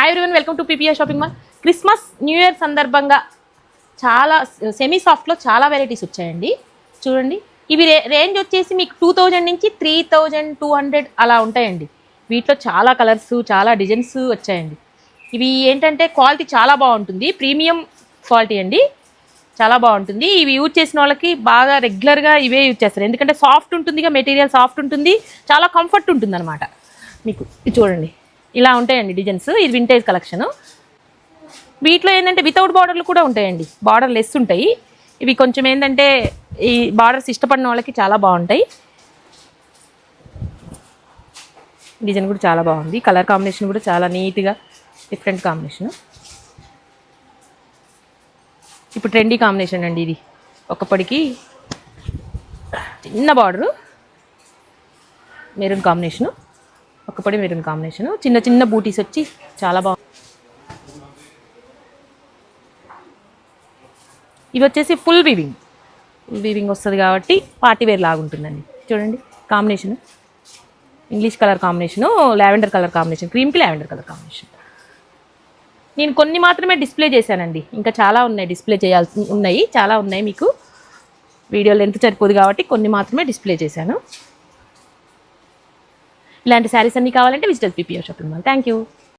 Hi everyone, welcome to PPR shopping mall. Christmas new year సందర్భంగా చాలా semi సాఫ్ట్లో చాలా varieties వచ్చాయండి. చూడండి, ఇవి రేంజ్ వచ్చేసి మీకు 2000 నుంచి 3200 అలా ఉంటాయండి. వీటిలో చాలా కలర్స్, చాలా డిజైన్స్ వచ్చాయండి. ఇవి ఏంటంటే క్వాలిటీ చాలా బాగుంటుంది, ప్రీమియం క్వాలిటీ అండి, చాలా బాగుంటుంది. ఇవి యూజ్ చేసిన వాళ్ళకి బాగా రెగ్యులర్గా ఇవే యూజ్ చేస్తారు, ఎందుకంటే సాఫ్ట్ ఉంటుందిగా, మెటీరియల్ సాఫ్ట్ ఉంటుంది, చాలా కంఫర్ట్ ఉంటుంది అనమాట. మీకు ఇది చూడండి, ఇలా ఉంటాయండి డిజైన్స్. ఇది వింటేజ్ కలెక్షన్. వీటిలో ఏంటంటే వితౌట్ బార్డర్లు కూడా ఉంటాయండి, బార్డర్ లెస్ ఉంటాయి. ఇవి కొంచెం ఏంటంటే ఈ బార్డర్స్ ఇష్టపడిన వాళ్ళకి చాలా బాగుంటాయి. డిజైన్ కూడా చాలా బాగుంది, కలర్ కాంబినేషన్ కూడా చాలా నీట్గా డిఫరెంట్ కాంబినేషన్. ఇప్పుడు ట్రెండీ కాంబినేషన్ అండి ఇది. ఒక్కప్పటికి చిన్న బార్డరు, మెరూన్ కాంబినేషను, ఒక్కపడి మెరూన్ కాంబినేషను, చిన్న చిన్న బూటీస్ వచ్చి చాలా బాగుంది. ఇవి వచ్చేసి ఫుల్ వీవింగ్ వస్తుంది కాబట్టి పార్టీ వేర్ లాగా ఉంటుందండి. చూడండి combination, English colour combination, lavender colour combination, క్రీమ్కి లావెండర్ కలర్ కాంబినేషన్. నేను కొన్ని మాత్రమే డిస్ప్లే చేశానండి, ఇంకా చాలా ఉన్నాయి, డిస్ప్లే చేయాల్సి ఉన్నాయి, చాలా ఉన్నాయి. మీకు వీడియో లెంత్ సరిపోదు కాబట్టి కొన్ని మాత్రమే డిస్ప్లే చేశాను. ఇలాంటి శారీస్ అన్నీ కావాలంటే visit PPR shopping mall. Thank you.